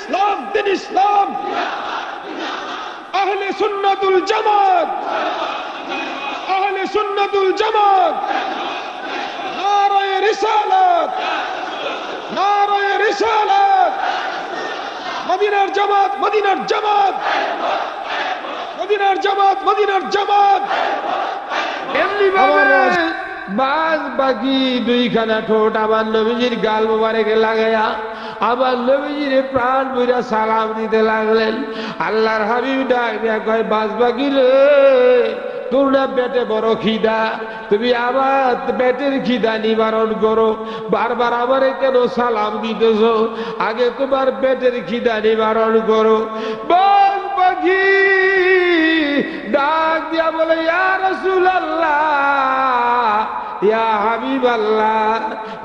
ইসলাম দিন ইসলাম আহলে সুন্নাতুল জামাত আহলে সুন্নাতুল জামাত নারায়ে রিসালাত নারায়ে রিসালাত মদিনার জামাত মদিনার জামাত মদিনার জামাত মদিনার জামাত এমনি ভাবে বাজ বাকি দুইখানা ঠোঁট আমার নবীজির গাল মোবারকে লাগায়া আমার নবীজির প্রাণ বইরা সালাম দিতে লাগলেন। আল্লাহর হাবিব ডাক দিয়া কয় বাজ বাকি রে তোর না পেটে বড় খিদা, তুমি আমার পেটের খিদা নিবারণ করো, বারবার আমারে কেন সালাম দিতেছ, আগে তোমার পেটের খিদা নিবারণ করো। বাজ বাকি ডাক দিয়া বলে ইয়া রাসূলুল্লাহ ইয়া হাবিবাল্লাহ,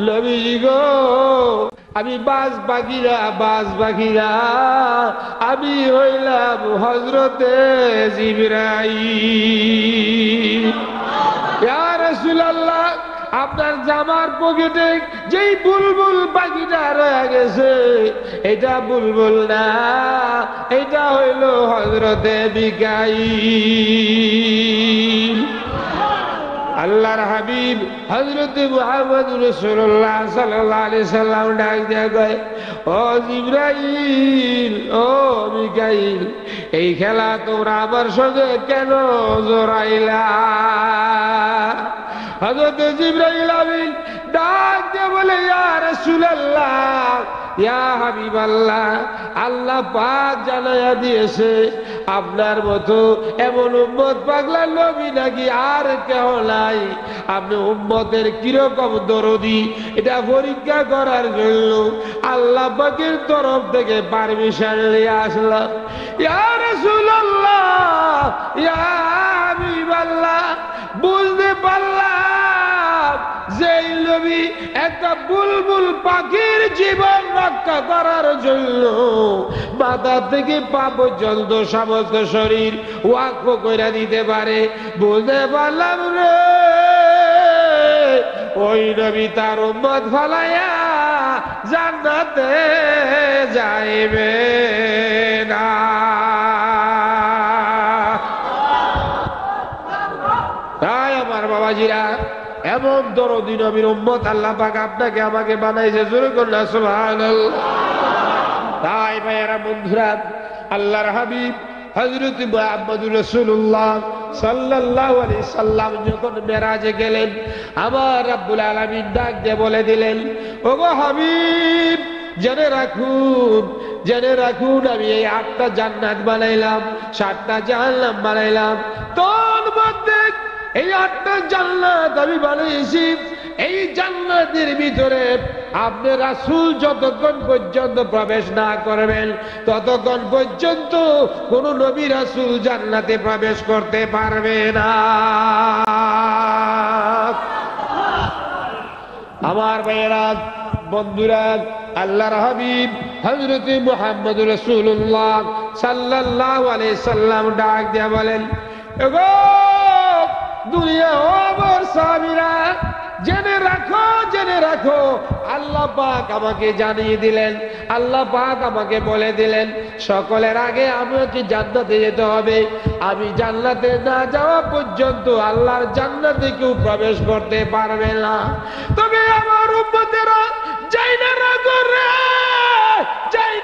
নবীজি গো আমি বাজ পাখিরা আমি হইলাম হযরতে জিবরাইল। ইয়া রাসূলুল্লাহ আপনার জামার পকেটে যেই বুলবুল পাখিটা রয়ে গেছে এটা বুলবুল না, এটা হইল হযরতে মিকাইল। আল্লাহর হাবিব হযরত মুহাম্মদুর রাসূলুল্লাহ সাল্লাল্লাহু আলাইহি সাল্লাম ডাক দিয়া কয় ও জিবরাইল ও মিকাইল এই খেলা তোমরা আমার সঙ্গে কেন জড়াইলা? হযরত জিবরাইল আমিন ডাক দিয়ে বলে ইয়া রাসূলুল্লাহ ইয়া হাবিবাল্লাহ আল্লাহ পাক জানায়া দিয়েছে আপনার মতো এমন উম্মত পাগলা নবী নাকি আর কেউ নাই, আপনি উম্মতের কিরকম দরদি এটা পরীক্ষা করার জন্য আল্লাহ পাকের তরফ থেকে পারমিশন নিয়ে আসলাম। ইয়া রাসূলুল্লাহ ইয়া হাবিবাল্লাহ বুঝতে পারলাম যে নবী একটা বুলবুল পাখির জীবন রক্ষা করার জন্য মাথা থেকে পা পর্যন্ত সমস্ত শরীর ওয়াকফ করে দিতে পারে। বুঝতে পারলাম রে ওই নবী তার উম্মত ফালাইয়া জান্নাতে যাইবে না। তাই আমার বাবাজিরা এমন দরদি নবীর উম্মত আল্লাহ পাক আপনাকে আমাকে বানাইছে, জোরে করুন না সুবহানাল্লাহ। তাই ভাইয়েরা বন্ধুরা আল্লাহর হাবিব হযরত মুহাম্মদুর রাসূলুল্লাহ সাল্লাল্লাহু আলাইহি সাল্লাম যখন মেরাজে গেলেন আমার রাব্বুল আলামিন ডাক দিয়ে বলে দিলেন ওগো হাবিব জেনে রাখুন আমি এই 8টা জান্নাত বানাইলাম 7টা জাহান্নাম বানাইলাম, তোর মধ্যে এই 8টা জান্নাত আমি বানিয়েছি। এই জান্নাতের ভিতরে আপনি রাসূল যতক্ষণ পর্যন্ত প্রবেশ না করবেন ততক্ষণ পর্যন্ত কোন নবী রাসূল জান্নাতে প্রবেশ করতে পারবে না। আমার ভাইয়েরা বন্ধুরা আল্লাহর হাবিব হযরত মুহাম্মদুর রাসূলুল্লাহ সাল্লাল্লাহু আলাইহি সাল্লাম ডাক দিয়া বলেন ওগো দুনিয়া ওর সাহাবীরা জেনে রাখো আল্লাহ পাক আমাকে জানিয়ে দিলেন, আল্লাহ পাক আমাকে বলে দিলেন সকলের আগে আমাকে জান্নাতে যেতে হবে, আমি জান্নাতে না যাওয়া পর্যন্ত আল্লাহর জান্নাতে কেউ প্রবেশ করতে পারবে না। তবে আমার উম্মতেরা যাই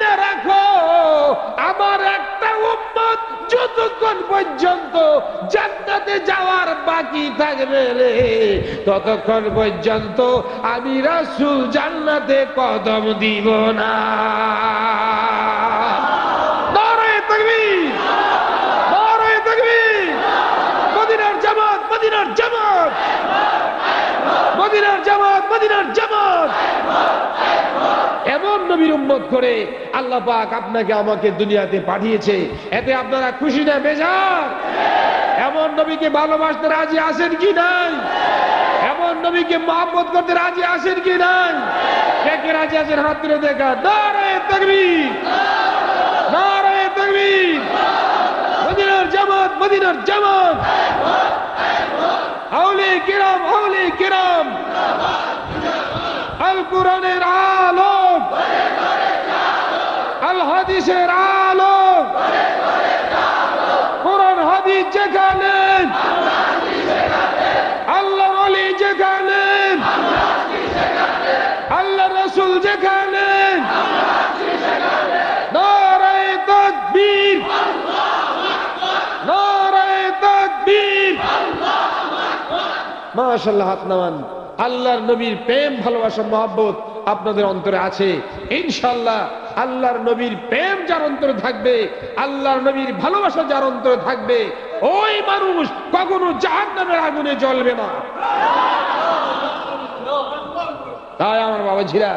না রাখো আমার একটা উম্মত যতক্ষণ পর্যন্ত জান্নাতে যাওয়ার বাকি থাকবে রে ততক্ষণ পর্যন্ত আমি রাসূল জান্নাতে কদম দিব না। নারায়ে তাকবীর নারায়ে তাকবীর। মদিনার জামাত মদিনার জামাত মদিনার জামাত মদিনার জামাত। এমন নবীর উম্মত করে আল্লাহ পাক আপনাকে আমাকে দুনিয়াতে পাঠিয়েছে, এতে আপনারা খুশি না বেজার? এমন নবীকে ভালোবাসতে রাজি আছেন কি নাই? এমন নবীকে মহব্বত করতে রাজি আছেন কি নাই? কে কে রাজি আছেন হাত তুলে দেখা। নারায়ে তাকবীর নারায়ে তাকবীর। মদিনার জামাত মদিনার জামাত। আউলিয়া কিরাম আল কোরআনের আলোক আল হক হাদিসের আলো, কোরআন হাদিস যেখানে, আল্লাহর ওলি যেখানে, আল্লাহর রাসূল যেখানে, নারায়ে তাকবীর, নারায়ে তাকবীর। মাশাআল্লাহ, হাত নামান। আল্লাহর নবীর প্রেম, ভালোবাসা, মহব্বত আপনাদের অন্তরে আছে ইনশাআল্লাহ। আল্লাহর নবীর প্রেম যার অন্তরে থাকবে, আল্লাহর নবীর ভালোবাসা যার অন্তরে থাকবে, ওই মানুষ কখনো জাহান্নামের আগুনে জ্বলবে না। তাই আমার বাবাজিরা,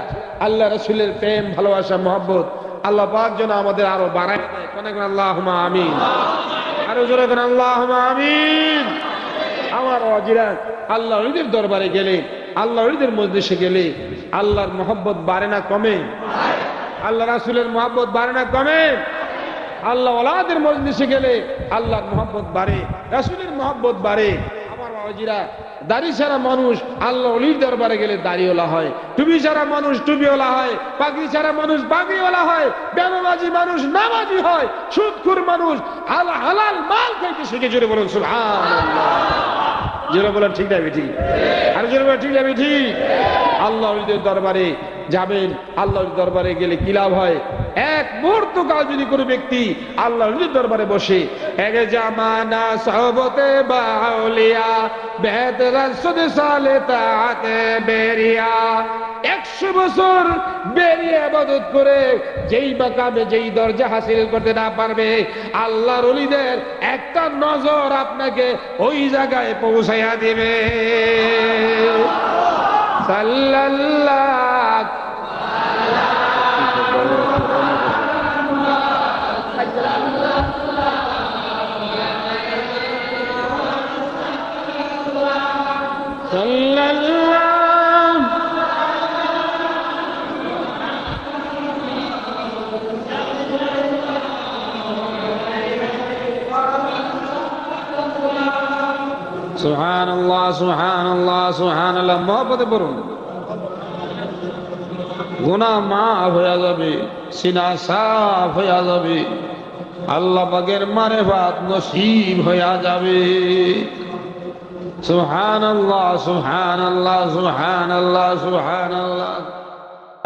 আল্লাহ রাসূলের প্রেম, ভালোবাসা, মহব্বত আল্লাহ পাক যেন আমাদের আরো বাড়ায় দেয়। কোন আল্লাহুম্মা আমিন, আরো জোরে কোন আল্লাহুম্মা আমিন। আমার বাবাজিরা, আল্লাহ ওলিদের দরবারে গেলে, আল্লাহ ওলিদের মজলিসে গেলে আল্লাহর মহব্বত বাড়ে না কমে? আল্লাহ রাসূলের মহব্বত বাড়ে না কমে? আল্লাহ ওলাদের মজলিসে গেলে আল্লাহর মহব্বত বাড়ে, রাসূলের মহব্বত বাড়ে। আমার বাবাজিরা, দাড়ি ছাড়া মানুষ আল্লাহ ওলির দরবারে গেলে দাড়িওয়ালা হয়, টুপি ছাড়া মানুষ টুপিওয়ালা হয়, পাগড়ি ছাড়া মানুষ পাগড়িওয়ালা হয়, বেনামাজি মানুষ নামাজি হয়, সুদখোর মানুষ হালাল মাল খাইতে শিখে। জোরে বলুন সুবহানাল্লাহ। জোরে বলেন ঠিক না বেঠি? আর জোরে বলেন ঠিক না বেঠি? আল্লাহ ওলিদের দরবারে যাবেন, আল্লাহর দরবারে গেলে কি লাভ হয়? এক মুহূর্ত কাল যদি কোনো ব্যক্তি আল্লাহর দরবারে বসে, এক জামানা সহবতে বাউলিয়া বেহতর সুদ সালে তাতে বেরিয়া, 100 বছর বেরিয়ে ইবাদত করে যেই মাকামে, যেই দরজা হাসিল করতে না পারবে, আল্লাহর ওলিদের একটা নজর আপনাকে ওই জায়গায় পৌঁছাইয়া দিবে। সাল্লাল্লাহু সুবহানাল্লাহ, সুবহানাল্লাহ, সুবহানাল্লাহ। মহব্বতে পড়ুন, গুনাহ মাফ হয়ে যাবে, সিনা সাফ হয়ে যাবে, আল্লাহ পাকের মারিফাত নসিব হয়ে যাবে। সুবহানাল্লাহ, সুবহানাল্লাহ, সুবহানাল্লাহ, সুবহানাল্লাহ।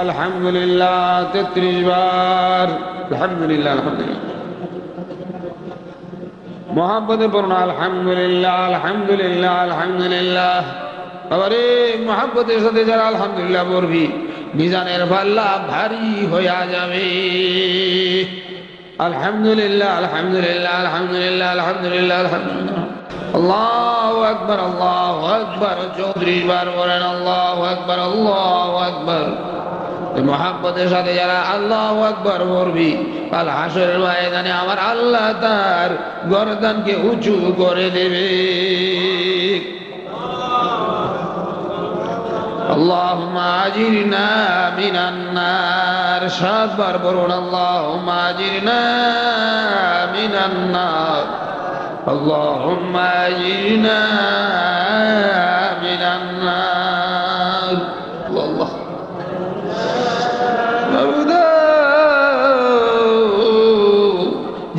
আলহামদুলিল্লাহ 33 বার আলহামদুলিল্লাহ, আলহামদুলিল্লাহ। মহব্বতে পড়ুন আলহামদুলিল্লাহ, আলহামদুলিল্লাহ, আলহামদুলিল্লাহ। আরে মহব্বতের সাথে যারা আলহামদুলিল্লাহ পড়বি, মিজানের পাল্লা ভারী হয়ে যাবে। আলহামদুলিল্লাহ, আলহামদুলিল্লাহ, আলহামদুলিল্লাহ, আলহামদুলিল্লাহ, আলহামদুলিল্লাহ। আল্লাহু আকবার, আল্লাহু আকবার। 34 বার বলেন আল্লাহু আকবার, আল্লাহু আকবার। মহব্বতের সাথে যারা আল্লাহু আকবার পড়বি, কাল হাসরের ময়দানে আমার আল্লাহ তার গর্দানকে উঁচু করে দেবে। আল্লাহুম্মা আজিরনা মিনান নার। 7 বার বলুন আল্লাহুম্মা আজিরনা মিনান নার, আল্লাহুম্মা আজিরনা মিনান নার। আল্লাহ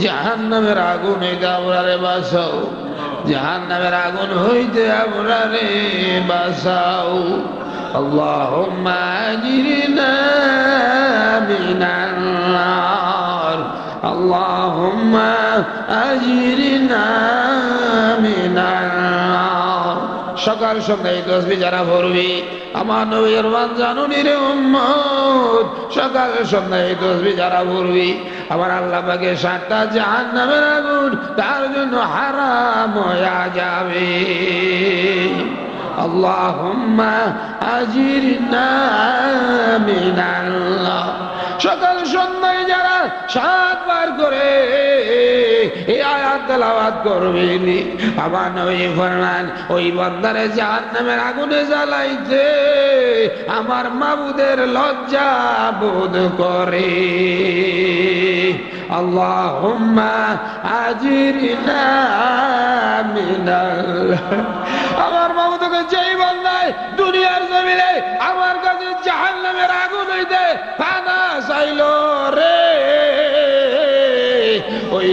জাহান্নামের আগুন হইতে আমরারে বাঁচাও, জাহান্নামের আগুন হইতে আমরারে বাঁচাও। আল্লাহুম্মা আজিরনা মিনান নার, আল্লাহুম্মা আজিরনা মিনান নার। সকাল সন্ধ্যায় তাসবিহ যারা পড়বি, আমার নবীর বান্দানুনির উম্মত, সকাল সন্ধ্যায় তাসবিহ যারা পড়বি, আমার আল্লাহ পাকে 7টা জাহান্নামের আগুন তার জন্য হারাম হয়ে যাবে। আল্লাহুম্মা আজিরনা মিনান নার। সকাল সন্ধ্যায় যারা 7 বার করে এই আয়াত তেলাওয়াত করবেন, আমার নবী ফরমান ওই বান্দারে জাহান্নামের আগুনে জ্বালাইতে আমার মাবুদের লজ্জা বোধ করে। আল্লাহুম্মা আজিরনা মিনাল। আমার মাবুদকে যেই বান্দায় দুনিয়ার জমিনে আমার কাছে জাহান্নামের আগুন হইতে ফানা চাইল রে,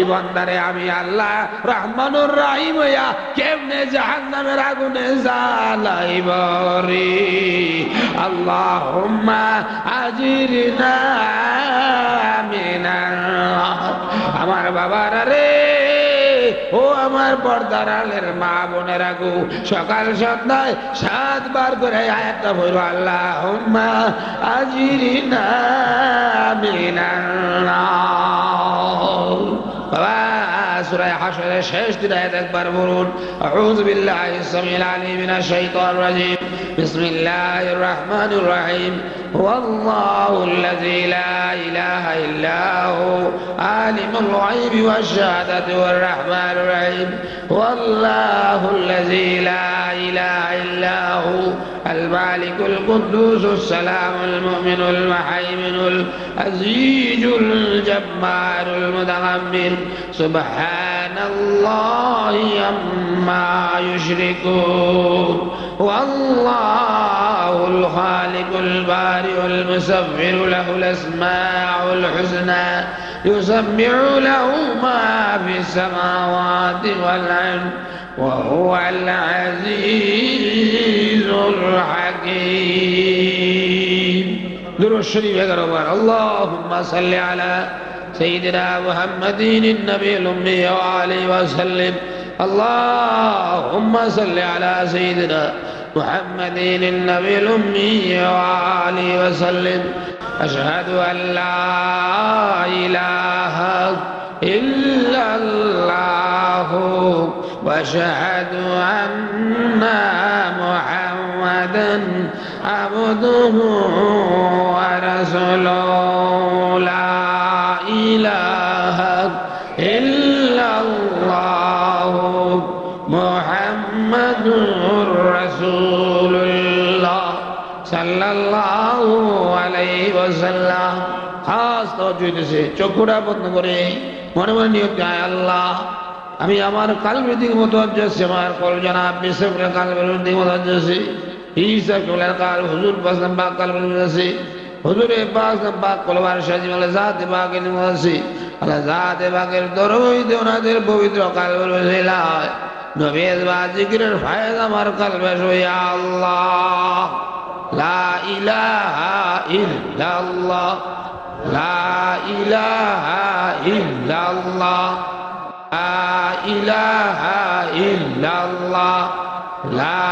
বান্দারে আমি আল্লাহ রহমানুর রহিম হইয়া কেমনে জাহান্নামের আগুনে জ্বালাইব রে। আল্লাহুম্মা আজিরনা মিনার নার। আমার বাবারা রে, ও আমার পর্দার আলের মা বোনেরা গো, সকাল সন্ধ্যায় 7 বার করে আয়াতটা পড়ো, আল্লাহুম্মা আজিরনা মিনান নার। বাবা সূরা হাশরের শেষ দিকে আয়াত একবার বলুন, আউযু বিল্লাহিস সামিল আলিম মিনাশ শাইতানির রাজিম, বিসমিল্লাহির রহমানির রহিম, হুয়াল্লাহুল্লাযী লা ইলাহা ইল্লা হু আলিমুল গায়বি ওয়াশ শাহাদাতি ওয়ার রাহমানির রহিম, হুয়াল্লাহুল্লাযী লা ইলাহা ইল্লা হু আল মালিকুল কুদ্দুসুস সালামুল মুমিনুল মুহাইমিনুল আজিজুল জাব্বারুল মুতাকাব্বির, সুবহানাল্লাহি আম্মা ইউশরিকুন, ওয়াল্লাহুল খালিকুল বারিউল মুসাব্বির, লাহুল আসমাউল হুসনা, ইউসাব্বিহু লাহু মা ফিস সামাওয়াতি ওয়াল আরদ, ওয়া হুয়াল আজিজুল হাকীম। দুরূদ শরীফ 11 বার। আল্লাহুম্মা সাল্লি আলা সাইয়্যিদিনা মুহাম্মাদিন النبيিল উম্মি ওয়া আলিহি ওয়া সাল্লিম। আল্লাহুম্মা সাল্লি আলা সাইয়্যিদিনা মুহাম্মাদিন النبيিল উম্মি ওয়া আলিহি ওয়া সাল্লিম। আশহাদু আল লা ইলাহা ইল্লাল্লাহু ওয়া আশহাদু আন্না মুহাম্মাদান আবদুহু ওয়া রাসূলুহু। লা ইলাহা ইল্লাল্লাহু মুহাম্মাদুর রাসূলুল্লাহ সাল্লাল্লাহু আলাইহি ওয়াসাল্লাম। খাস তওয়াজ্জুহ দিয়েছে, চোখটা বন্ধ করে মনে মনে নিয়ত করে, আল্লাহ আমি আমার কালবের দিকে মুতাওয়াজ্জিহ আছি, আমার কলজানা বিসবরে কালবের দিকে মুতাওয়াজ্জিহ আছি। ঈসা কেবলার কাল হুজুর পাক পাক কালবের দিকে আছি, হুজুরে পাক পাক কলবার সাজিম আল্লাহ জাতে পাকের দিকে আছি। আল্লাহ জাতে পাকের দরুদ ওনাদের পবিত্র কালবের ওসিলায় নবীর বা জিকিরের ফায়দা আমার কালবে হইয়া আল্লাহ লা ইলাহা ইল্লাল্লাহ, লা ইলাহা ইল্লাল্লাহ, লা ইলাহা ইল্লাল্লাহ, লা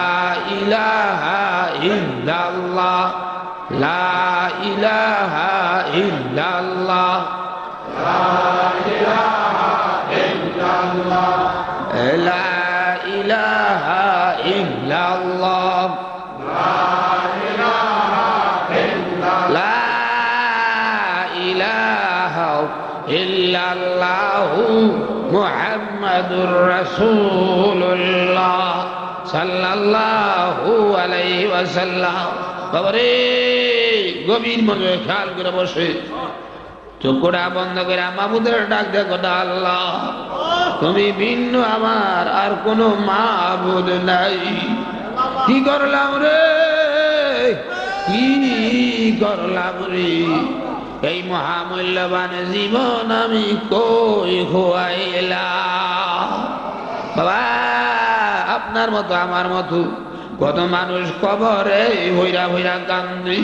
ইলাহা ইল্লাল্লাহ, লা ইলাহা ইল্লাল্লাহ, লা ইলাহা ইল্লাল্লাহ, লা ইলাহা ইল্লাল্লাহ, লা ইলাহা ইল্লাল্লাহু মুহাম্মাদুর রাসূলুল্লাহ সাল্লাল্লাহু আলাইহি ওয়াসাল্লাম। বাবারে গভীর মনে খেয়াল করে বসে চোখটা বন্ধ করে মাবুদের ডাক দেখো, আল্লাহ তুমি ভিন্ন আমার আর কোনো মাবুদ নাই। কি করলাম রে, কি করলাম রে, এই মহামূল্যবান জীবন আমি কই খোয়াইলাম। বাবা আপনার মতো আমার মতো কত মানুষ কবরে ভৈরা ভৈরা কান্দি,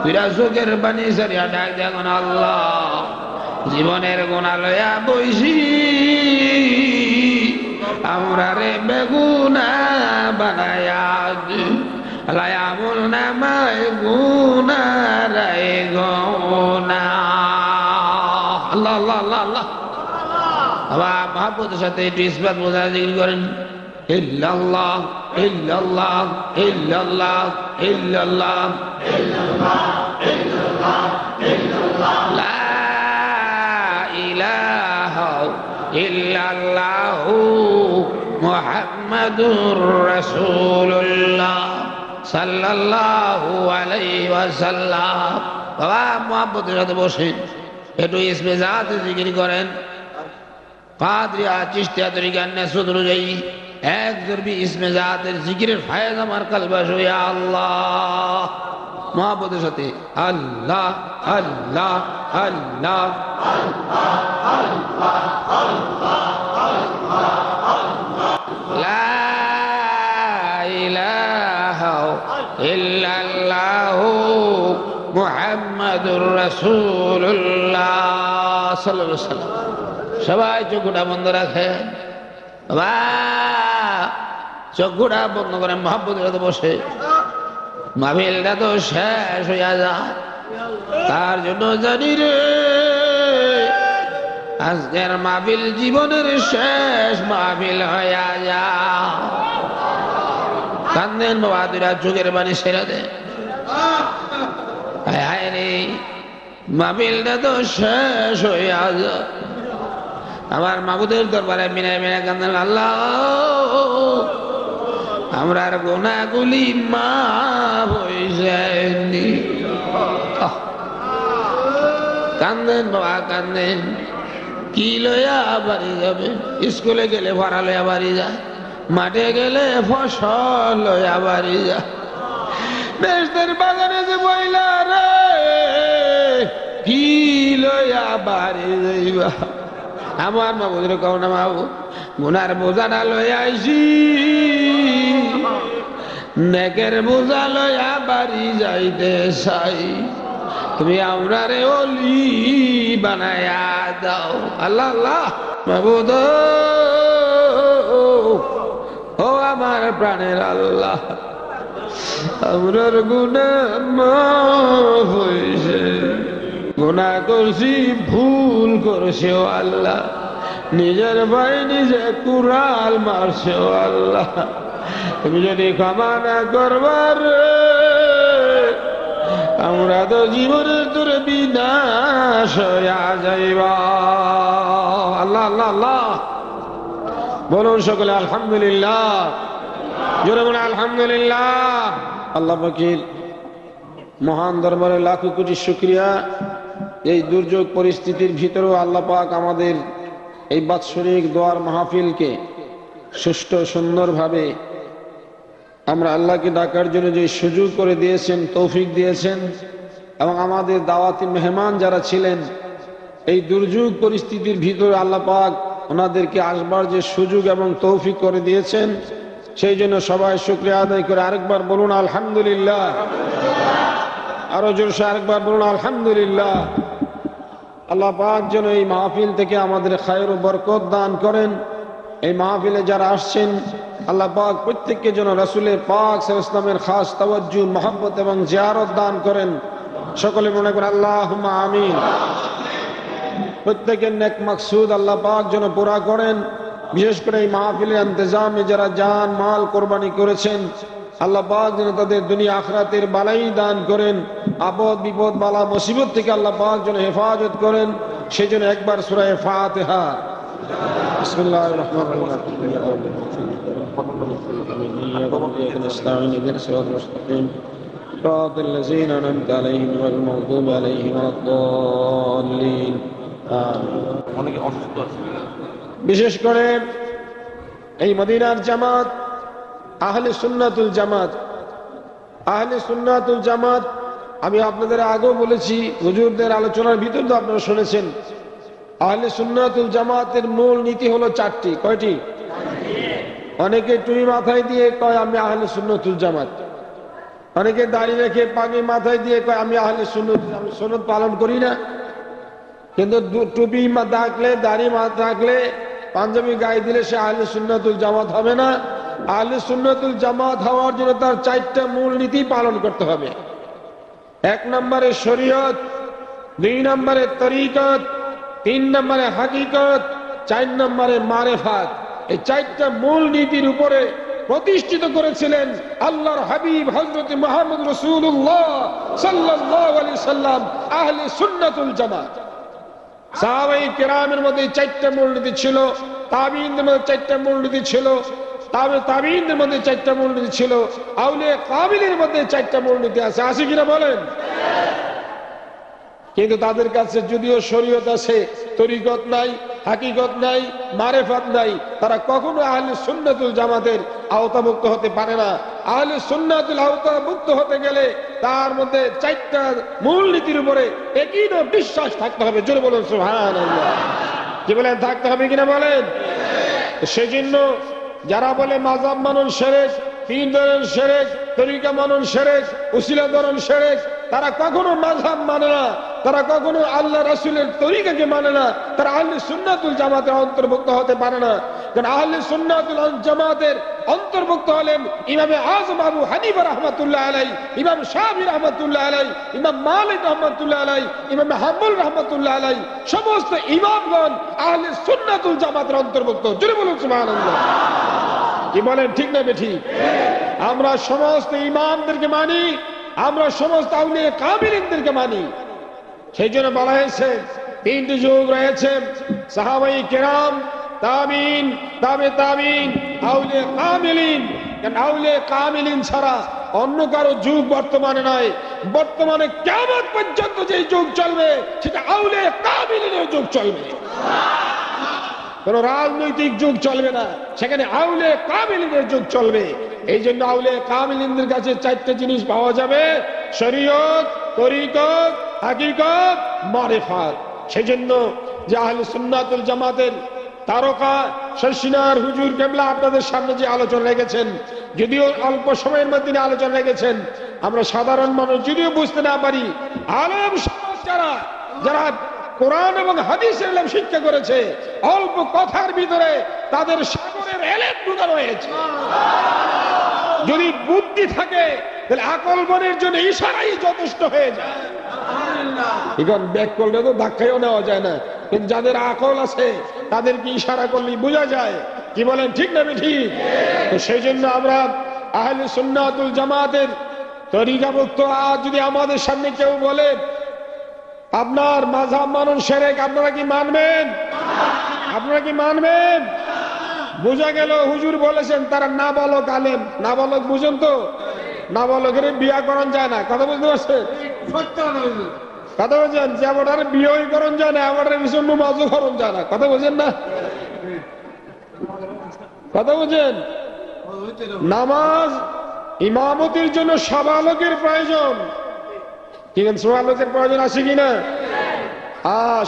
তুইরা চোখের পানি সারিয়া ডাক দেখুন, আল্লাহ জীবনের গুণা লয়া বইছি, আমরা রে বেগুনা বানায়া আমল নামায় গুনা রে গুনা। আল্লাহ আল্লাহ আল্লাহ আল্লাহ। আবার মহাব্বতের সাথে একটু ইসবাত বোঝা জিকির করেন, ইল্লাল্লাহ ইল্লাল্লাহ ইল্লাল্লাহ ইল্লাল্লাহ ইল্লাল্লাহ ইল্লাল্লাহ, লা ইলাহা ইল্লাল্লাহু মুহাম্মাদুর রাসূলুল্লাহ সাল্লাল্লাহু আলাইহি ওয়াসাল্লাম। বাবা মুহাব্বতের সাথে বসেন, একটু ইসমে জাত জিকির করেন। কাদরিয়া চিশতিয়া তরিকা নেসুদ অনুযায়ী এক জরবি ইসমে জাতের জিকিরের ফায়দা আমার কালবে হইয়া আল্লাহ। মুহাব্বতের সাথে আল্লাহ আল্লাহ আল্লাহ লা ইলাহা ইল্লাল্লাহু মুহাম্মাদুর রাসূলুল্লাহ সাল্লাল্লাহু আলাইহি ওয়াসাল্লাম। সবাই চোখটা বন্ধ রাখেন, বাবা চোখটা বন্ধ করে মহব্বতের বসে। মাহফিলটা তো শেষ হইয়া যায়, তার জন্য জানি রে আজকের মাহফিল জীবনের শেষ মাহফিল হইয়া যা। কান্দেন বাবা, দুরা চোখের পানি ছেড়ে দে। হায় হায় রে, মাহফিলটা তো শেষ হইয়া যা। আমার মাবুদের দরবারে মিনায় মিনায় কান্দেন, আল্লাহ আমরার গুনাহগুলি মাফ হইছেনি। কান্দেন বাবা কান্দেন, কি লইয়া বাড়ি যাবে? স্কুলে গেলে ভাড়া লইয়া বাড়ি যায়, মাঠে গেলে ফসল লইয়া বাড়ি যায়। দেশের বাগানে যে বইলা রে, কি লইয়া বাড়ি যাইবা? আমার মাবুদের কও না, মাবু গুনার বোঝাটা লইয়া আইছি, নেকের বোঝা লইয়া বাড়ি যাইতে চাই। তুমি আমরারে ওলি বানায়া দাও। আল্লাহ আল্লাহ মাবুদ, ও আমার প্রাণের আল্লাহ, আমরার গুনাহ মাফ হইছে। গুনাহ করছি, ভুল করছে ও আল্লাহ, নিজের ভাই নিজে কুড়াল মারছে ও আল্লাহ। তুমি যদি ক্ষমা না করবার, আমরা তো জীবনের তোর বিনাশ হইয়া যাইবা। আল্লাহ আল্লাহ আল্লাহ বলুন সকলে আলহামদুলিল্লাহ, জোরে বলুন আলহামদুলিল্লাহ। আল্লাহ পাকের মহান দরবারে লাখো কোটি শুকরিয়া। এই দুর্যোগ পরিস্থিতির ভিতরেও আল্লাহ পাক আমাদের এই বাৎসরিক দোয়ার মাহফিলকে সুষ্ঠু সুন্দরভাবে আমরা আল্লাহকে ডাকার জন্য যে সুযোগ করে দিয়েছেন, তৌফিক দিয়েছেন, এবং আমাদের দাওয়াতি মেহমান যারা ছিলেন এই দুর্যোগ পরিস্থিতির ভিতরে আল্লাহ পাক ওনাদেরকে আসবার যে সুযোগ এবং তৌফিক করে দিয়েছেন, সেই জন্য সবাই শুকরিয়া আদায় করে আরেকবার বলুন আলহামদুলিল্লাহ। আরো জোরসে আরেকবার বলুন আলহামদুলিল্লাহ। আল্লাহ পাক যেন এই মাহফিল থেকে আমাদের খায়র ও বরকত দান করেন। এই মাহফিলে যারা আসছেন আল্লাহ পাক প্রত্যেককে যেন রাসূলের পাক সাল্লাল্লাহু আলাইহি ওয়াসাল্লামের খাস তাওয়াজ্জুহ, মহব্বত এবং জিয়ারত দান করেন। সকলে মনে করেন আল্লাহুম্মা আমিন। প্রত্যেকের নেক মাকসুদ আল্লাহ পাক যেন পুরা করেন। বিশেষ করে এই মাহফিলের ইন্তজামে যারা জান মাল কোরবানি করেছেন, আল্লাহ পাক যেন তাদের দুনিয়া আখিরাতের বালাই দান করেন। আপদ বিপদ বালা মুসিবত থেকে আল্লাহ পাক যেন হেফাজত করেন। সেই জন্য একবার সূরা ফাতিহা। বিসমিল্লাহির রহমানির রহিম। সিরাতাল লাযীনা আন'আমতা আলাইহিম গায়রিল মাগদুবি আলাইহিম ওয়ালাদ-দাল্লিন। অনেকে অসুস্থ আছে, বিশেষ করে এই মদিনার জামাত আহলে সুন্নাতুল জামাত। আহলে সুন্নাতুল জামাত আমি আপনাদের আগেও বলেছি, হুজুরদের আলোচনার ভিতর তো আপনারা শুনেছেন। আহলে সুন্নাতুল জামাতের মূল নীতি হলো চারটি। কয়টি? অনেকে টুপি মাথায় দিয়ে কয় আমি আহলে সুন্নাতুল জামাত, অনেকে দাড়ি রেখে পাগড়ি মাথায় দিয়ে কয় আমি আহলে সুন্নাত, আমি সুন্নাত পালন করি না। কিন্তু টুপি থাকলে, দাড়ি মাথা থাকলে, পাঞ্জাবি গায়ে দিলে সে আহলে সুন্নাতুল জামাত হবে না। আহলে সুন্নাতুল জামাত হওয়ার জন্য তার চারটা মূল নীতি পালন করতে হবে। এক নম্বরে শরীয়ত, দুই নম্বরে তরিকত, তিন নম্বরে হাকিকত, চার নম্বরে মারেফাত। এই চারটা মূল নীতির উপরে প্রতিষ্ঠিত করেছিলেন আল্লাহর হাবিব হযরত মুহাম্মদ রাসূলুল্লাহ সাল্লাল্লাহু আলাইহি সাল্লাম আহলে সুন্নাতুল জামাত। সাহাবায়ে কেরামের মধ্যে চারটা মূলনীতি ছিল, তাবিঈনদের মধ্যে চারটা মূলনীতি ছিল, তাবিঈনদের মধ্যে চারটা মূলনীতি ছিল, আউলিয়া কামিলের মধ্যে চারটা মূলনীতি আছে। আছে কিনা বলেন? কিন্তু তাদের কাছে যদিও শরীয়ত আছে, তরিকত নাই, হাকিকত নাই, মারেফাত নাই, তারা কখনো আহলে সুন্নাতুল জামাতের আওতাভুক্ত হতে পারে না। আহলে সুন্নাতুল আওতাভুক্ত হতে গেলে তার মধ্যে 4টা মূল নীতির উপরে একই বিশ্বাস থাকতে হবে। জোরে বলুন সুবহানাল্লাহ। কি বলেন, থাকতে হবে কিনা বলেন? সেজন্য যারা বলে মাযহাব মানন শিরক, পীর ধরন শিরক, তরিকা মানন শিরক, উসিলা ধরন শিরক, তারা কখনো মাযহাব মানে না, তারা কখনো আল্লাহ রাসূলের তরিকাকে মানে না, তারা আহলে সুন্নাতুল জামাতের অন্তর্ভুক্ত হতে পারে না। কারণ আহলে সুন্নাতুল জামাতের অন্তর্ভুক্ত হলেন ইমামে আযম আবু হানিফা রাহমাতুল্লাহ আলাইহি, ইমাম শাফি রাহমাতুল্লাহ আলাইহি, ইমাম মালিক রাহমাতুল্লাহ আলাইহি, ইমাম হাম্বল রাহমাতুল্লাহ আলাইহি, সমস্ত ইমামগণ আহলে সুন্নাতুল জামাতের অন্তর্ভুক্ত। জোরে বলুন সুবহানাল্লাহ। কি বলেন, ঠিক না বেঠিক? আমরা সমস্ত ইমামদেরকে মানি, আমরা সমস্ত আউলিয়া কামিলিনদেরকে মানি। সেই জন্য বলা হয়েছে 3টি যুগ রয়েছে, সাহাবায়ে কেরাম, তাবিঈন, তাবে তাবিঈন, আউলিয়া কামিলিন। কারণ আউলিয়া কামিলিন ছাড়া অন্য কারো যুগ বর্তমানে নয়। বর্তমানে কিয়ামত পর্যন্ত যে যুগ চলবে সেটা আউলিয়া কামিলিনের যুগ চলবে। কোন রাজনৈতিক যুগ চলবে না, সেখানে আউলিয়া কামিলিনের যুগ চলবে। এই জন্য আউলিয়া কামিলিনদের কাছে 4টা জিনিস পাওয়া যাবে: শরীয়ত, তরিকত, হাকিকত, মারিফাত। সেজন্য যে আহলে সুন্নাতুল জামাতের তারকা শশিনার হুজুর কেবলা আপনাদের সামনে যে আলোচনা রেখেছেন, যদিও অল্প সময়ের মধ্যে আলোচনা রেখেছেন, আমরা সাধারণ মানুষ যদিও বুঝতে না পারি, আলেম সমাজ যারা যারা কোরআন এবং হাদিসের ইলম শিক্ষা করেছে, অল্প কথার ভিতরে তাদের সাগরের এলেম ঢুকা রয়েছে। যদি বুদ্ধি থাকে তাহলে আকল বনের জন্য ইশারাই যথেষ্ট হয়ে যায়। এখন ব্যাক করলে তো ধাক্কাও নেওয়া যায় না, কিন্তু যাদের আকল আছে তাদেরকে ইশারা করলেই বোঝা যায়। কি বলেন, ঠিক না ঠিক? তো সেই জন্য আমরা আহলে সুন্নাতুল জামাতের তরিকাভুক্ত। আজ যদি আমাদের সামনে কেউ বলে আপনার মাযহাব মানন শিরক, আপনারা কি মানবেন? আপনারা কি মানবেন? বোঝা গেল হুজুর বলেছেন তারা নাবালক আলেম। নাবালক বুঝেন তো? নাবালকের বিয়া করান যায় না। কথা বুঝতে পারছেন? কথা বলছেন যে আমার বিয়ে করণ যায় না, আমার ভীষণ নামাজও করণ যায় না। কথা বলছেন না? কথা বলছেন? নামাজ ইমামতির জন্য সাবালকের প্রয়োজন। কি সাবালকের প্রয়োজন আছে কিনা?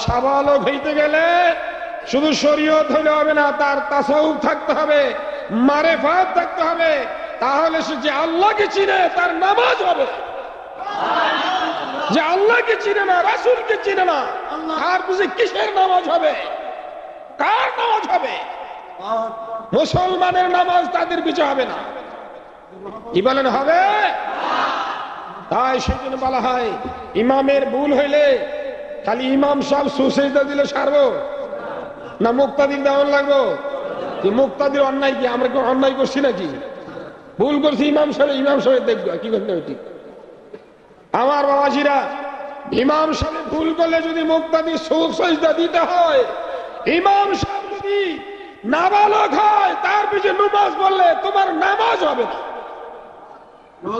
সাবালক হইতে গেলে শুধু শরীয়ত হইলে হবে না, তার তাসাউফ থাকতে হবে, মারিফাত থাকতে হবে। তাহলে সে যে আল্লাহকে চিনে তার নামাজ হবে। যে আল্লাহকে চিনে না, রাসূলকে চিনে না, তার বুঝে কিসের নামাজ হবে? কার নামাজ হবে? মুসলমানের নামাজ তাদের পিছু হবে না। কি বলেন, হবে? তাই সেজন্য বলা হয় ইমামের ভুল হইলে খালি ইমাম সাহেব সুসজদা দিলে সারবো না মুক্তাদির দেওয়ান লাগবো? মুক্তাদির অন্যায় কি? আমরা কি অন্যায় করছি নাকি? ভুল করছি ইমাম সাহেব দেখবো কি করতে হবে। ঠিক আমার বাবাজিরা, ইমাম সাহেব ভুল করলে যদি মুক্তাদি সুসজদা দিতে হয়, ইমাম সাহেব যদি নাবালক হয় তার পিছনে নামাজ পড়লে তোমার নামাজ হবে না।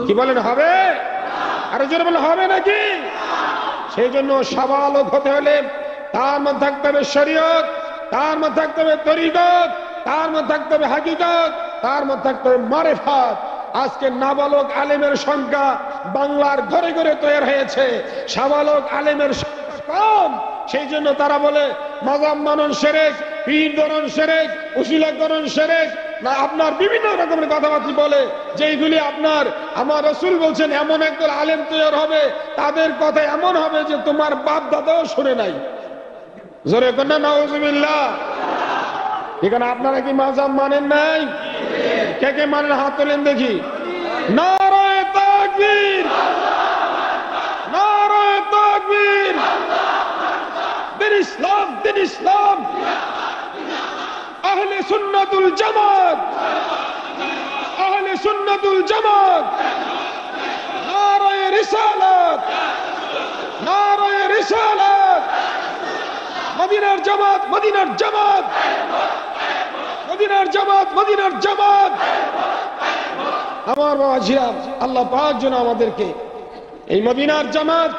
কি বলেন, হবে? আরে জোরে বলে হবে নাকি? সেই জন্য সাবালক হতে হলে তার মধ্যে থাকতে হবে শরীয়ত, তার মধ্যে থাকতে হবে তরিকত, তার মধ্যে থাকতে হবে হাকিকত, তার মধ্যে থাকতে হবে মারিফাত। আজকে নাবালক আলেমের সংখ্যা বাংলার ঘরে ঘরে তৈরি হয়েছে, সাবালক আলেমের সংখ্যা কম। সেই জন্য তারা বলে মাযহাব মানন শিরক, পীর ধরন শিরক, উসিলা ধরন শিরক, না আপনার বিভিন্ন রকমের কথাবার্তা বলে, যেইগুলি আপনার আমার রাসূল বলছেন এমন একদল আলেম তৈরি হবে, তাদের কথা এমন হবে যে তোমার বাপ দাদাও শুনে নাই। জোরে কন্যা নাউজুবিল্লাহ। এখানে আপনারা কি মাযহাব মানেন নাই? কে কে মানেন হাত তোলেন দেখি। নারায়ে তাকবীর, নারায়ে তাকবীর। দিন ইসলাম, দিন ইসলাম। আহলে সুন্নাতুল জামাত, আহলে সুন্নাতুল জামাত। নারায়ে রিসালাত, নারায়ে রিসালাত। মদিনার জামাত, মদিনার জামাত, মদিনার জামাত, মদিনার জামাত। আমার বাবাজিরা, আল্লাহ পাক যেন আমাদেরকে এই মদিনার জামাত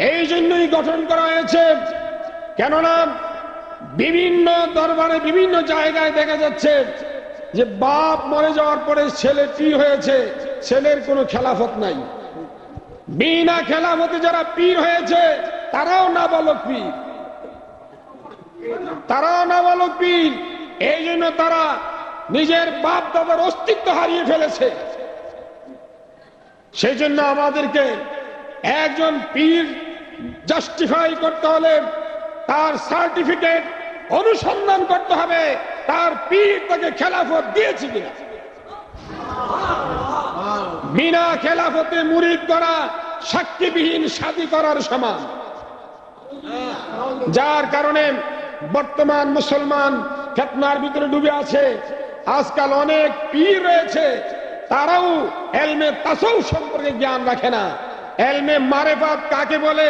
এই জন্যই গঠন করা হয়েছে, কেননা বিভিন্ন দরবারে বিভিন্ন জায়গায় দেখা যাচ্ছে যে বাপ মরে যাওয়ার পরে ছেলে পীর হয়েছে, ছেলের কোনো খেলাফত নাই। বিনা খেলাফতে যারা পীর হয়েছে তারাও নাবালক পীর, তারাও নাবালক পীর। এই জন্য তারা নিজের বাপ দাদার অস্তিত্ব হারিয়ে ফেলেছে। সেই জন্য আমাদেরকে একজন পীর জাস্টিফাই করতে হলে তার সার্টিফিকেট অনুসন্ধান করতে হবে, তার পীর তাকে খেলাফত দিয়েছে কিনা। বিনা খেলাফতে মুরিদ করা সাক্ষীবিহীন শাদী করার সমান। যার কারণে বর্তমান মুসলমান ফিতনার ভিতরে ডুবে আছে। আজকাল অনেক পীর রয়েছে, তারাও এলমে তাসাউফ সম্পর্কে জ্ঞান রাখে না। এলমে মারেফাত কাকে বলে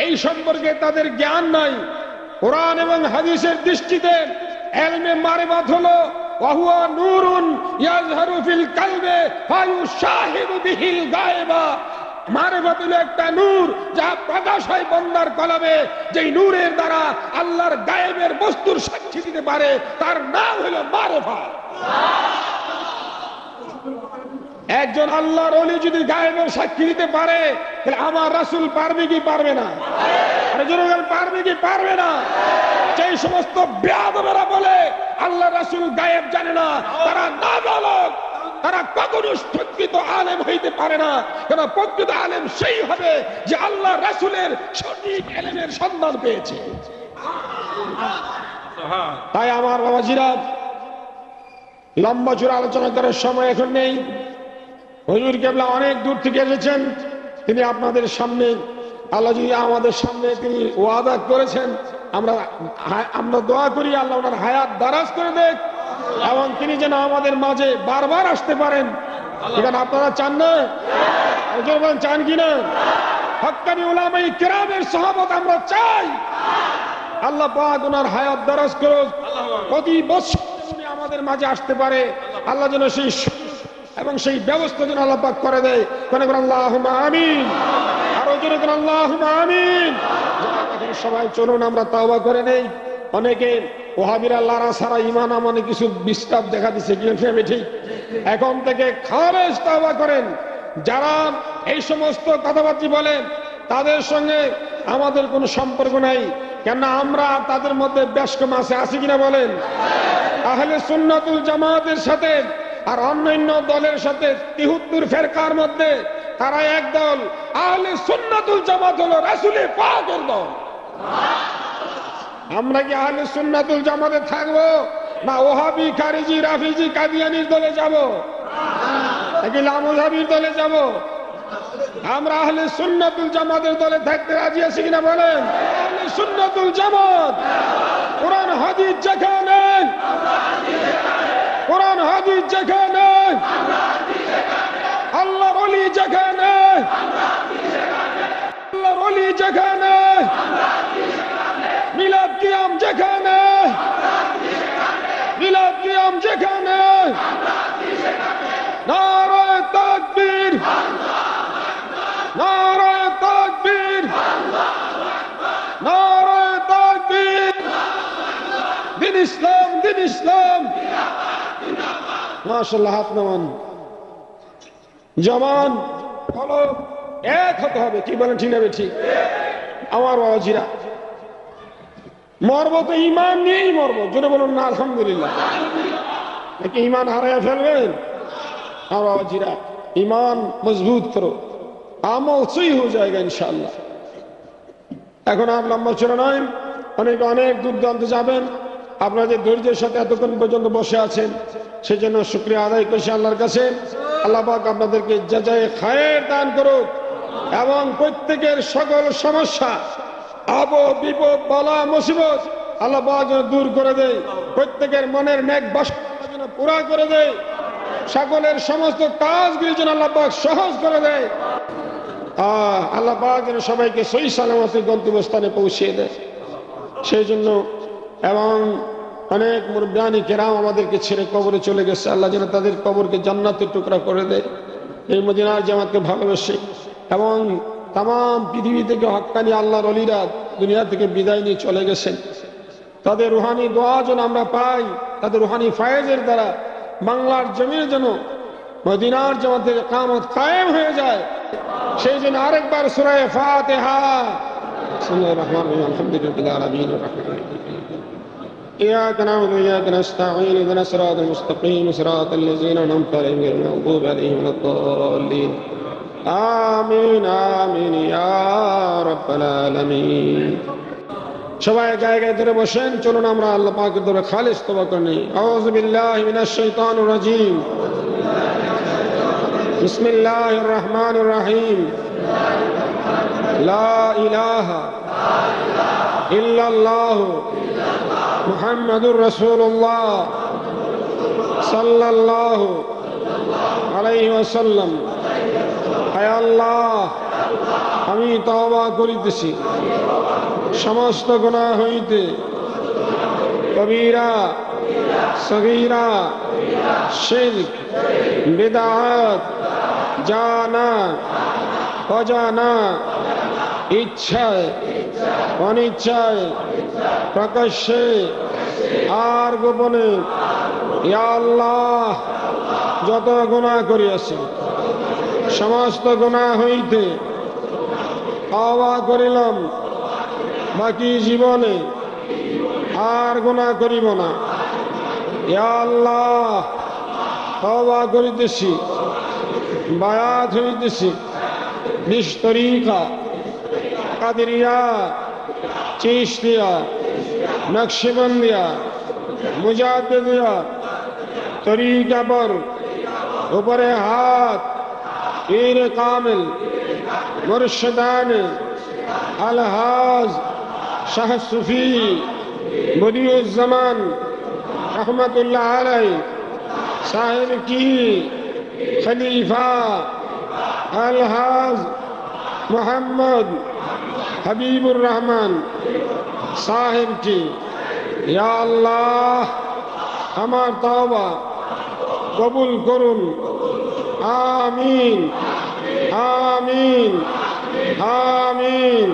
এই সম্পর্কে তাদের জ্ঞান নাই। কোরআন এবং হাদিসের দৃষ্টিতে এলমে মারেফাত হলো ওয়াহুয়া নূরুন ইয়াজহারু ফিল কলবে ফায়ুশাহিদু বিহিল গায়বা। মারেফাত হলো একটা নূর যা প্রকাশ হয় বান্দার কলবে, যেই নূরের দ্বারা আল্লাহর গায়েবের বস্তুর সাক্ষী দিতে পারে, তার নাম হলো মারেফাত। একজন আল্লাহর ওলি যদি গায়েবের সাক্ষী দিতে পারে, তাহলে আমার রাসূল পারবে কি পারবে না? পারবে কি পারবে না? যেই সমস্ত বেয়াদবেরা বলে আল্লাহ রাসূল গায়েব জানে না, তারা নাবালক, তারা কখনো প্রকৃত আলেম হইতে পারে না। কেন প্রকৃত আলেম সেই হবে যে আল্লাহ রাসূলের সঠিক ইলমের সন্ধান পেয়েছে। তাই আমার বাবাজিরা, লম্বা চূড়া আলোচনা করার সময় এখন নেই। হুজুর কেবলা অনেক দূর থেকে এসেছেন, তিনি আপনাদের সামনে, আল্লাহ যদি আমাদের সামনে তিনি ওয়াদা করেছেন, আমরা দোয়া করি আল্লাহ ওনার হায়াত দারাজ করে দেখ, এবং তিনি যেন আমাদের মাঝে বারবার আসতে পারেন। এখানে আপনারা চান না? চান কিনা? হক্কানি উলামায়ে কিরামের সাহাবত আমরা চাই। আল্লাহ পাক ওনার হায়াত দারাজ করুক, প্রতি বছর উনি আমাদের মাঝে আসতে পারে। আল্লাহ যেন সেই এবং সেই ব্যবস্থা যেন আল্লাহ পাক করে দেয়। আল্লাহুম্মা আমিন। আর জোরে করে আল্লাহুম্মা আমিন। সবাই চলুন আমরা তওবা করে নেই। অনেকে ওহাবিরা লারা সারা ইমান আমানে কিছু বিস্তার দেখা দিচ্ছে, কি ঠিক? এখন থেকে খালেস তওবা করেন। যারা এই সমস্ত কথাবার্তা বলেন তাদের সঙ্গে আমাদের কোনো সম্পর্ক নাই, কেননা আমরা তাদের মধ্যে বেশ কম আছে কিনা বলেন? আহলে সুন্নাতুল জামাতের সাথে আর অন্যান্য দলের সাথে ৭৩ ফেরকার মধ্যে তারা এক দল। আহলে সুন্নাতুল জামাত হলো রাসূলের পাকের দল। আমরা কি আহলে সুন্নাতুল জামাতে থাকবো, না ওহাবি খারিজি রাফিজি কাদিয়ানির দলে যাব, নাকি লামুজাবির দলে যাব? আমরা আহলে সুন্নাতুল জামাতের দলে থাকতে রাজি আছি কিনা বলেন? আহলে সুন্নাতুল জামাত কোরআন হাদিস যেখানে, কোরআন হাদিস যেখানে, আল্লাহর ওলি যেখানে, আল্লাহর ওলি যেখানে, মিলাদ কিয়াম যেখানে, মিলাদ কিয়াম যেখানে, নারায়ে তাকবীর, নারায়ে তাকবীর, নারায়ে তাকবীর। দিন ইসলাম, দিন ইসলাম। মাশাআল্লাহ, হাত নামান। জমান হলো এক হতে হবে, কি বলেন? ঠিক না? ঠিক। আমার বাবাজিরা, মরবো তো ইমান নিয়েই মরবো। জোরে বলুন না আলহামদুলিল্লাহ। নাকি ইমান হারাইয়া ফেলবেন? আমার বাবাজিরা, ইমান মজবুত করো, আমল সই হয়ে যায়গা ইনশাআল্লাহ। এখন আর লম্বা চড়া নয়, অনেক দূর দূরান্তে যাবেন। আপনারা যে ধৈর্যের সাথে এতক্ষণ পর্যন্ত বসে আছেন, সেজন্য শুকরিয়া আদায় করছি আল্লাহর কাছে। আল্লাহ পাক আপনাদেরকে জাযায়ে খায়ের দান করুক এবং প্রত্যেকের সকল সমস্যা, আপদ বিপদ বালা মুসিবত আল্লাহ পাক যেন দূর করে দেয়। প্রত্যেকের মনের নেক বাসনা যেন পুরা করে দেয়। সকলের সমস্ত কাজগুলি যেন আল্লাহ পাক সহজ করে দেয়। আল্লাহ পাক যেন সবাইকে সহি সালামতে গন্তব্যস্থানে পৌঁছিয়ে দেয়। সেই জন্য এবং অনেক মুরব্বিয়ানি কেরাম আমাদেরকে ছেড়ে কবরে চলে গেছে, আল্লাহ যেন তাদের কবরকে জান্নাতের টুকরা করে দেয়। এই মদিনার জামাতকে ভালোবেসে এবং তাম পৃথিবী থেকে হক্কানি আল্লাহর ওলিরা দুনিয়া থেকে বিদায় নিয়ে চলে গেছেন, তাদের রুহানি দোয়া যেন আমরা পাই, তাদের রুহানি ফায়েজের দ্বারা বাংলার জমিনে যেন মদিনার জামাতের ইকামত কায়েম হয়ে যায়। সেই জন্য আরেকবার সূরা ফাতিহা। বিসমিল্লাহির রহমানির রহিম, আলহামদুলিল্লাহি আলামিন আর-রাহমানির রহিম, إياك نعبد وإياك نستعين اهدنا الصراط المستقيم صراط الذين أنعمت عليهم غير المغضوب عليهم ولا الضالين آمين آمين يا رب العالمين। সবাই গায়ে গায়ে ধরে বসেন, চলুন আমরা আল্লাহ পাকের দরবারে খালিস তওবা করে নিই। আউযু বিল্লাহি মিনাশ শাইতানির রাজীম, বিসমিল্লাহির রহমানির রহিম, লা ইলাহা ইল্লাল্লাহ মুহাম্মাদুর রাসূলুল্লাহ সাল্লাল্লাহু আলাইহি ওয়াসাল্লাম। হে আল্লাহ, আমি তওবা করিতেছি সমস্ত গুনাহ হইতে, কবিরা সগীরা, শিরক, বিদআত, জানা অজানা, ইচ্ছায় অনিচ্ছায়, প্রকাশ্যে আর গোপনে, ইয়া আল্লাহ যত গুনাহ করিয়াছি সমস্ত গুনাহ হইতে তওবা করিলাম, বাকি জীবনে আর গুনাহ করিব না। ইয়া আল্লাহ তওবা করিতেছি, বায়াত হইতেছি নিজ তরিকা কাদেরিয়া, চিশতিয়া, নকশবন্দিয়া, মুজাদ্দিদিয়া তরিকা पर ऊपरे हाथ पीर कामिल मुर्शिदान अलहाज शाह सूफी बदिउज़्ज़मान रहमतुल्लाह अलैह साहिब की खलीफा अलहाज मोहम्मद हबीबुर रहमान साहिब की, या अल्लाह हमार तौबा कबूल करुन। आमीन आमीन आमीन।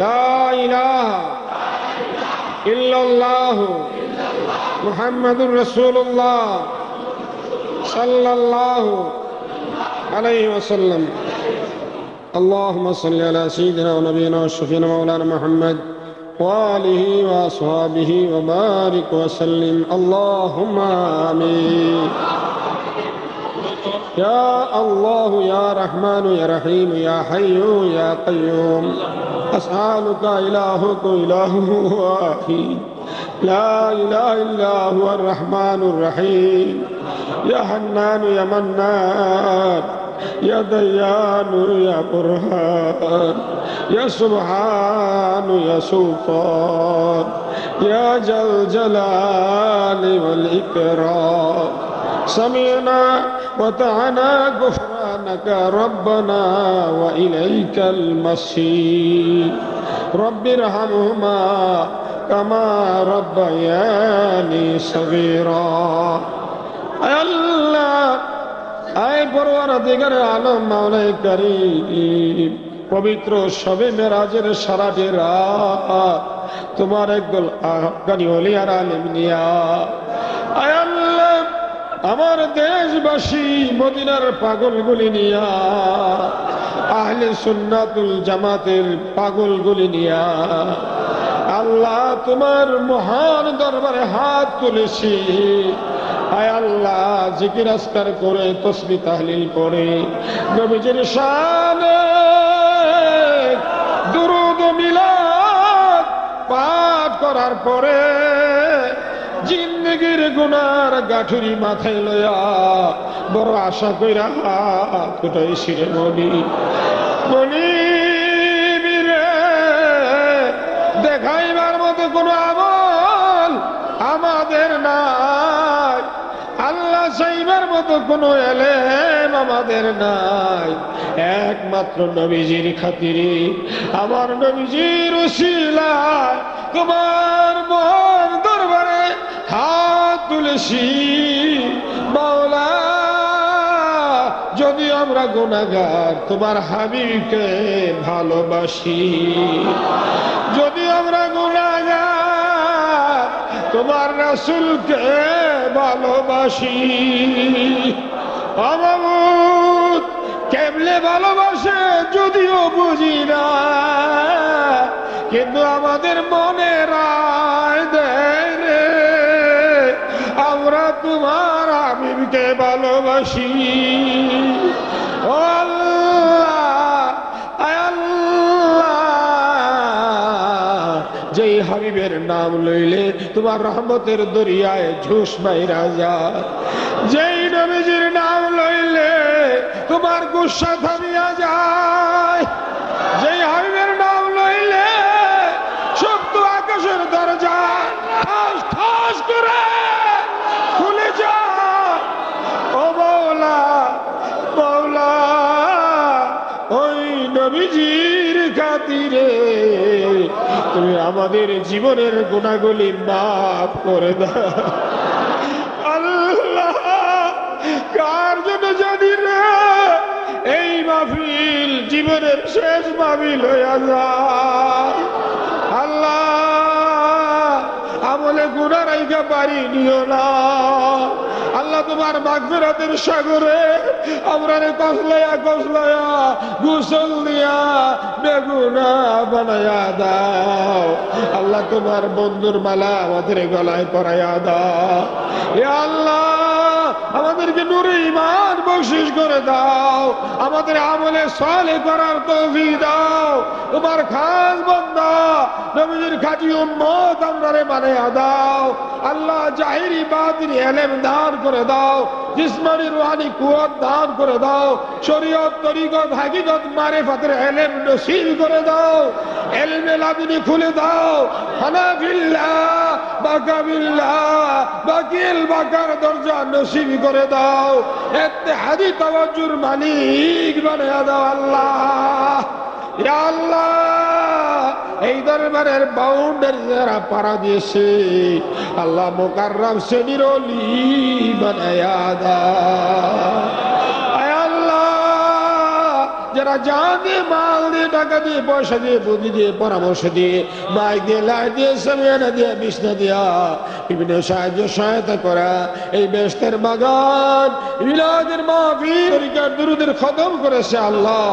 ला इलाहा इल्लल्लाह मुहम्मदुर रसूलुल्लाह सल्लल्लाहु अलैहि वसल्लम। अल्लाहुम्मा सल्लि अला सय्यिदिना व नबियिना व शफीना मौलाना मुहम्मद وآله وأصحابه وبارك وسلم اللهم آمين يا الله يا رحمن يا رحيم يا حي يا قيوم أسألك إلهك إله واحد لا إله إلا هو الرحمن الرحيم يا حنان يا منان يا ديان يا برهان يا سبحان يا سلطان يا ذا الجلال والإكرام سمعنا وطعنا غفرانك ربنا وإليك المصير رب ارحمهما كما ربياني صغيرا الله আয় পরওয়ারদিগার আলম মাওলাই কারীম, পবিত্র শবে মেরাজের সারাটি রাত তোমার একদল আফগানি ওলি আর আলেম নিয়া, আয় আল্লাহ আমার দেশবাসী মদিনার পাগলগুলি নিয়া, আহলে সুন্নাতুল জামাতের পাগলগুলি নিয়া আল্লাহ তোমার মহান দরবারে হাত তুলেছি। আয় আল্লাহ জিকির আজকার করে তাসবিহ তাহলিল করে নবীজির শানে দুরূদ ও মিলাদ পাঠ করার পরে জিন্দেগীর গুনার গাঠুরি মাথায় লইয়া বড় আশা কইরা হাত উঠাইছি রে মনি মনিবিরে, দেখাইবার মতো কোনো আমল আমাদের নাই, আল্লাহ চাইবার মতো কোনো এলেম আমাদের নাই, একমাত্র নবীজির খাতিরে আমার নবীজির উসিলায় তোমার মহান দরবারে হাত তুলেছি। মাওলা যদি আমরা গুনাহগার তোমার হাবিবকে ভালোবাসি, যদি আমরা গুনাহগার তোমার রাসূলকে ভালোবাসি। মাবুদ কেমনে ভালোবাসে যদিও বুঝি না, কিন্তু আমাদের মনে রায় দেয় রে, আমরা তোমার হাবিবকে ভালোবাসি। ও আল্লাহ, আয় আল্লাহ, যেই হাবিবের নাম লইলে তোমার রহমতের দরিয়ায় ঝুস মাইরা যায়, যেই নবীজির নাম লইলে তোমার গুসা থামিয়া যায়, যেই হাবিবের নাম লইলে সপ্ত আকাশের দরজা ঠাস ঠাস করে খুলে যায়। ও মওলা, মওলা, ওই নবীজির খাতিরে তুমি আমাদের জীবনের গুনাহগুলি মাফ করে দাও। আল্লাহ, কার জন্য জানি না এই মাহফিল জীবনের শেষ মাহফিল হইয়া যায়। আল্লাহ, আমলে গুনাহ রাইখা পারি নিও না। আল্লাহ, তোমার মাগফিরাতের সাগরে আমরারে কসলায়া কসলায়া গোসল দিয়া বেগুনা বানায়া দাও। আল্লাহ, তোমার বন্ধুর মালা আমাদের গলায় পরাইয়া দাও। হে আল্লাহ, আমাদেরকে নূরে ঈমান বখশিশ করে দাও, আমাদের আমলে সালেহ করার তৌফিক দাও। তোমার খাস বান্দা নবীজির খাঁটি উম্মত আমরারে বানাইয়া দাও। আল্লাহ, জাহিরি বাতিনি ইলম দান করে দাও, জিসমানি রুহানি কুওয়াত দান করে দাও, শরীয়ত তরিকত হাকিকত মারিফাতের ইলম নসিব করে দাও, ইলমে লাদুনি খুলে দাও। হানাফিল্লাহ বাকাবিল্লাহ বাকিল বাকার দরজা নসিব করে দাও, ইত্তেহাদি তাওয়াজ্জুর মালিক বানায়া দাও। আল্লাহ, ইয়া আল্লাহ, এই দরবারের বাউন্ডারি যারা পাড়া দিয়েছে আল্লাহ, মুকাররম শ্রেণীর ওলি বানায়া দাও। আয় আল্লাহ, যারা জান দিয়ে, মাল দিয়ে, টাকা দিয়ে, পয়সা দিয়ে, বুদ্ধি দিয়ে, পরামর্শ দিয়ে, মাইক দিয়ে, লাইট দিয়ে, সামিয়ানা দিয়ে, বিছনা দিয়া বিভিন্ন সাহায্য সহায়তা করা এই বেহেশতের বাগান মিলাদের মাহফিল তরিকার দুরুদের খতম করেছে। আল্লাহ,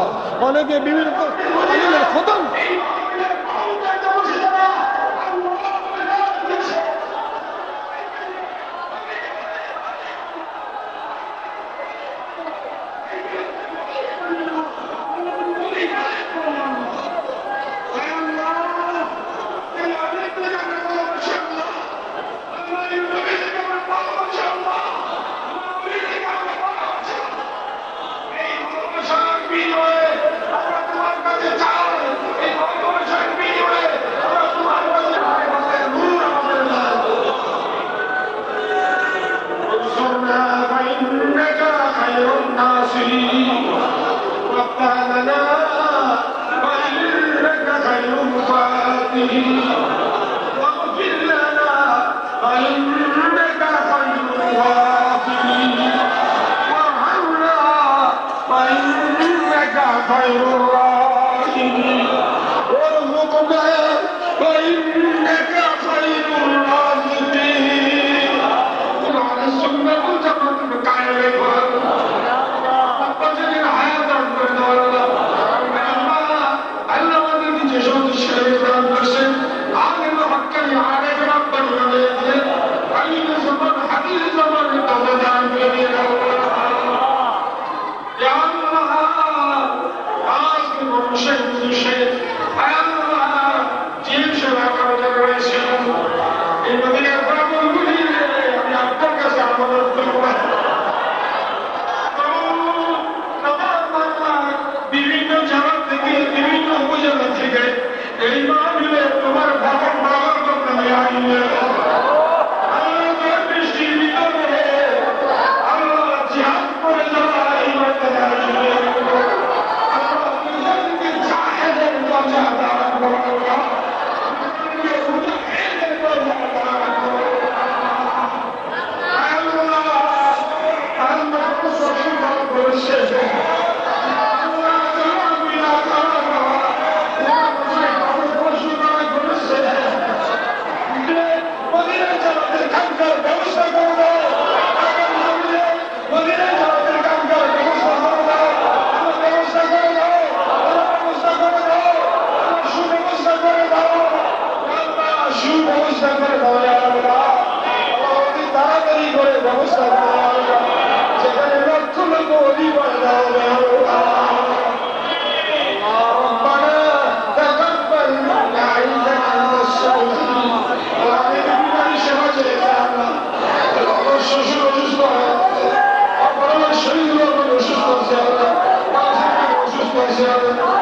অনেকে বিভিন্ন খতম ولي ولا ربنا تقبل منا انك انت السميع العليم من شهادتنا الشجر جزء ربنا الشهيد ربنا جزء زياده جزء زياده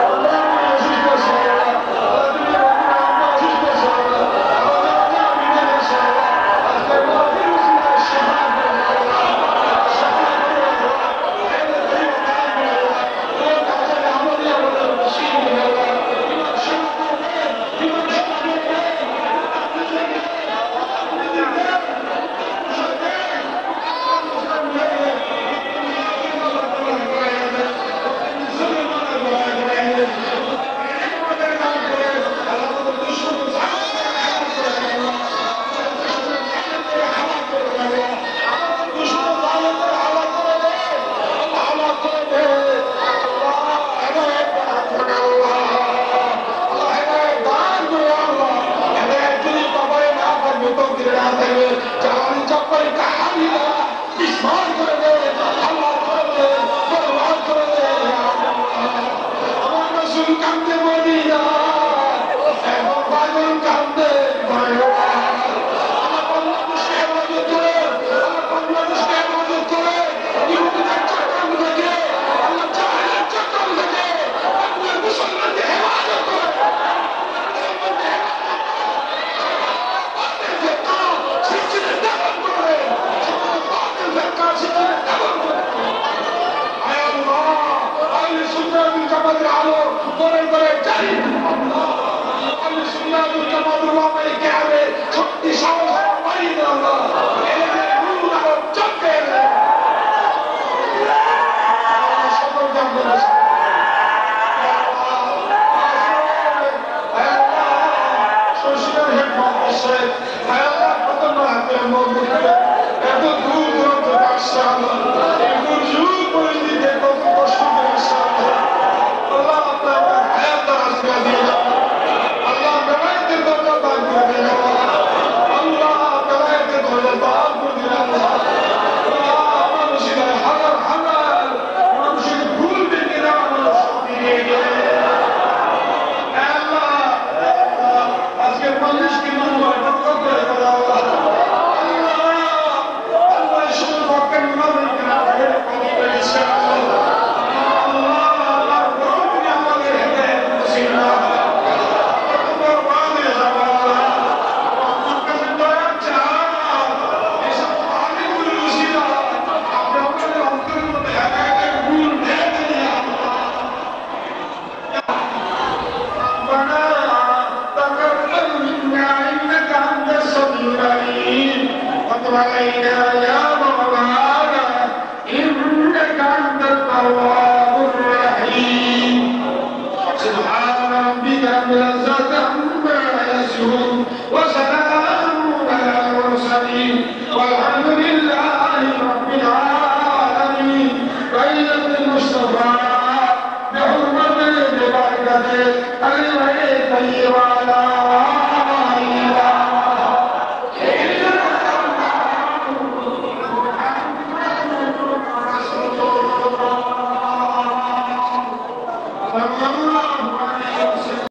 الله